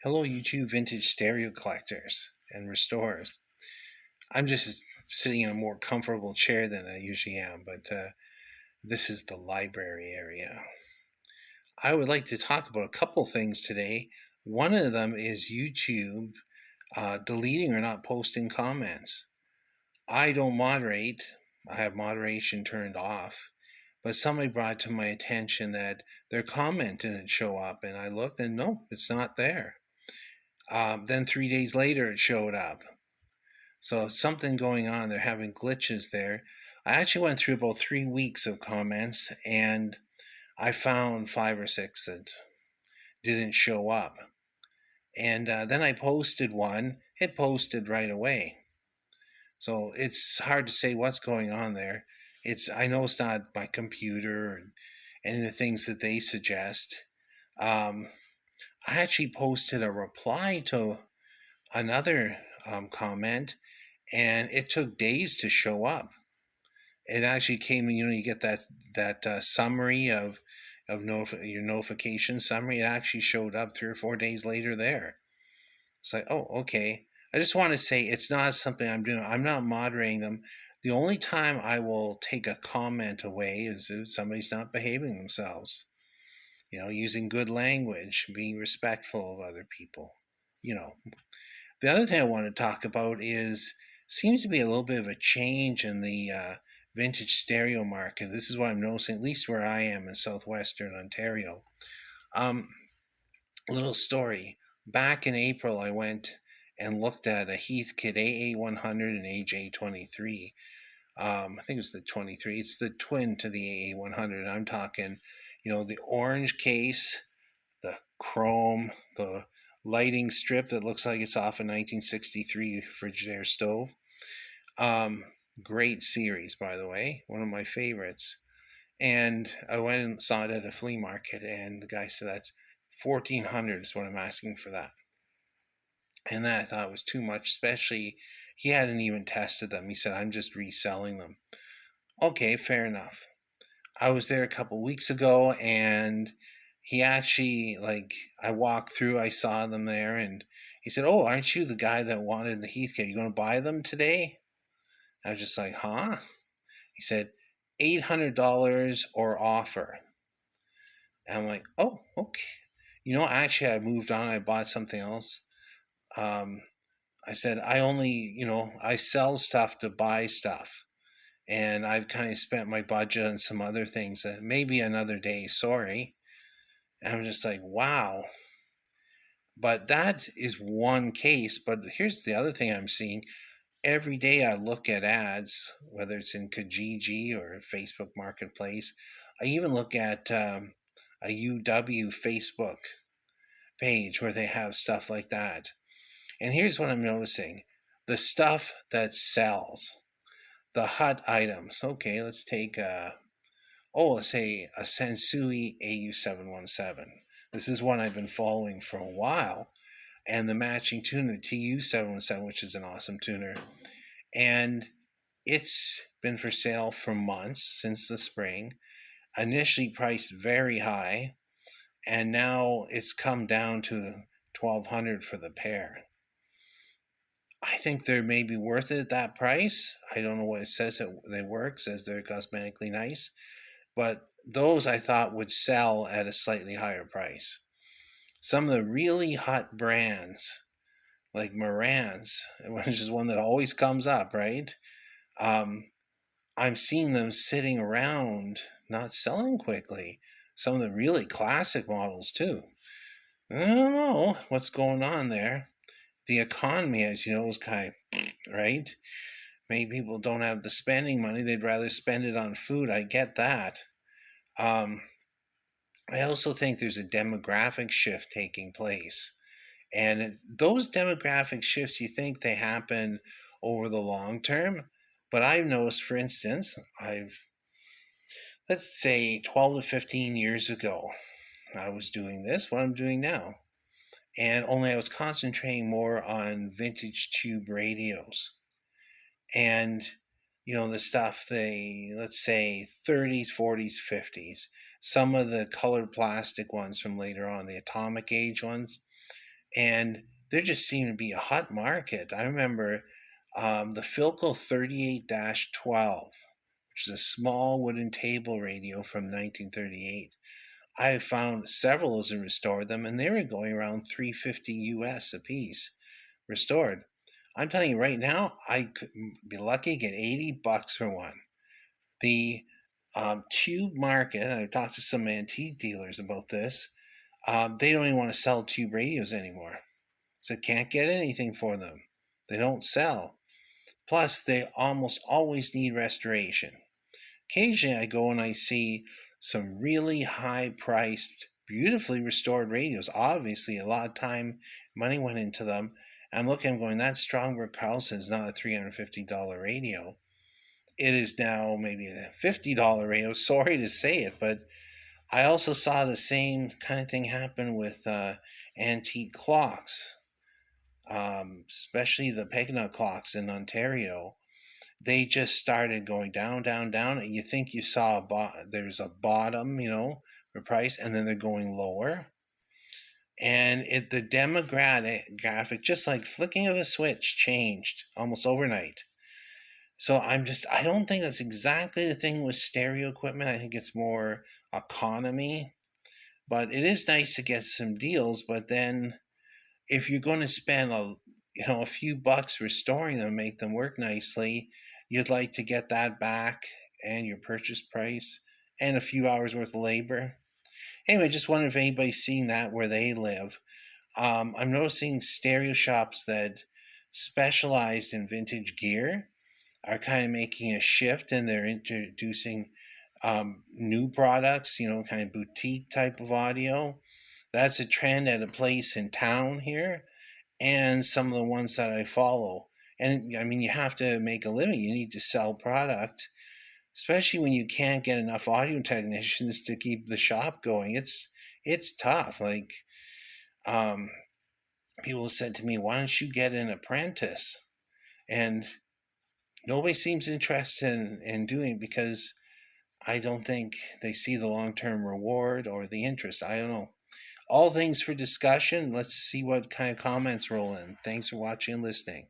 Hello, YouTube vintage stereo collectors and restorers. I'm just sitting in a more comfortable chair than I usually am, but this is the library area. I would like to talk about a couple things today. One of them is YouTube deleting or not posting comments. I don't moderate, I have moderation turned off, but somebody brought to my attention that their comment didn't show up, and I looked and no, it's not there. Then 3 days later, it showed up. So something going on. They're having glitches there. I actually went through about 3 weeks of comments, and I found 5 or 6 that didn't show up. And then I posted one. It posted right away. So it's hard to say what's going on there. I know it's not my computer and any of the things that they suggest. Um, I actually posted a reply to another comment, and it took days to show up. It actually came, you get that summary of your notification summary. It actually showed up 3 or 4 days later there. It's like, oh, okay. I just want to say it's not something I'm doing. I'm not moderating them. The only time I will take a comment away is if somebody's not behaving themselves. Using good language, being respectful of other people. The other thing I want to talk about seems to be a little bit of a change in the vintage stereo market. This is what I'm noticing, at least where I am in southwestern Ontario. Little story. Back in April, I went and looked at a Heathkit AA100 and AJ23. I think it was the 23. It's the twin to the AA100. I'm talking, the orange case, the chrome, the lighting strip that looks like it's off a 1963 Frigidaire stove. Great series, by the way, one of my favorites. And I went and saw it at a flea market, and the guy said that's $1,400 is what I'm asking for that. And that I thought was too much, especially he hadn't even tested them. He said, I'm just reselling them. Okay, fair enough. I was there a couple weeks ago, and he actually, I walked through, I saw them there, and he said, oh, aren't you the guy that wanted the Heathkit? You going to buy them today? I was just like, huh? He said, $800 or offer. And I'm like, oh, okay. Actually, I moved on. I bought something else. I said, I sell stuff to buy stuff. And I've kind of spent my budget on some other things. Maybe another day, sorry. And I'm just like, wow. But that is one case. But here's the other thing I'm seeing. Every day I look at ads, whether it's in Kijiji or Facebook Marketplace. I even look at a UW Facebook page where they have stuff like that. And here's what I'm noticing. The stuff that sells, the hot items. Okay, let's take let's say a Sensui AU717. This is one I've been following for a while. And the matching tuner, TU717, which is an awesome tuner. And it's been for sale for months, since the spring. Initially priced very high, and now it's come down to $1,200 for the pair. I think they're maybe worth it at that price. I don't know what it says that they work. It says they're cosmetically nice. But those I thought would sell at a slightly higher price. Some of the really hot brands, like Marantz, which is one that always comes up, right? I'm seeing them sitting around, not selling quickly. Some of the really classic models, too. I don't know what's going on there. The economy, as you know, is kind of, right? Many people don't have the spending money. They'd rather spend it on food. I get that. I also think there's a demographic shift taking place. And those demographic shifts, you think they happen over the long term. But I've noticed, for instance, let's say 12 to 15 years ago, I was doing what I'm doing now. And only I was concentrating more on vintage tube radios. And, the stuff, let's say 30s, 40s, 50s. Some of the colored plastic ones from later on, the atomic age ones. and there just seemed to be a hot market. I remember the Philco 38-12, which is a small wooden table radio from 1938. I found several of those and restored them, and they were going around 350 US a piece restored. I'm telling you right now, I could be lucky to get $80 for one. The tube market, and I've talked to some antique dealers about this, they don't even want to sell tube radios anymore. So can't get anything for them. They don't sell. Plus, they almost always need restoration. Occasionally, I go and I see some really high priced, beautifully restored radios. Obviously, a lot of time, money went into them. I'm looking, I'm going, that Strongberg Carlson is not a $350 radio. It is now maybe a $50 radio. Sorry to say it, but I also saw the same kind of thing happen with antique clocks, especially the Pegnut clocks in Ontario. They just started going down, down, down. You think you saw there's a bottom, for price, and then they're going lower. And the demographic, just like flicking of a switch, changed almost overnight. So I don't think that's exactly the thing with stereo equipment. I think it's more economy, but it is nice to get some deals. But then if you're going to spend a few bucks restoring them, make them work nicely, you'd like to get that back and your purchase price and a few hours worth of labor. Anyway, just wonder if anybody's seeing that where they live. I'm noticing stereo shops that specialized in vintage gear are kind of making a shift, and they're introducing new products, kind of boutique type of audio. That's a trend at a place in town here, and some of the ones that I follow. And I mean, you have to make a living. You need to sell product, especially when you can't get enough audio technicians to keep the shop going. It's tough. Like, um, people said to me, "Why don't you get an apprentice?" And nobody seems interested in doing it because I don't think they see the long term reward or the interest. I don't know. All things for discussion. Let's see what kind of comments roll in. Thanks for watching and listening.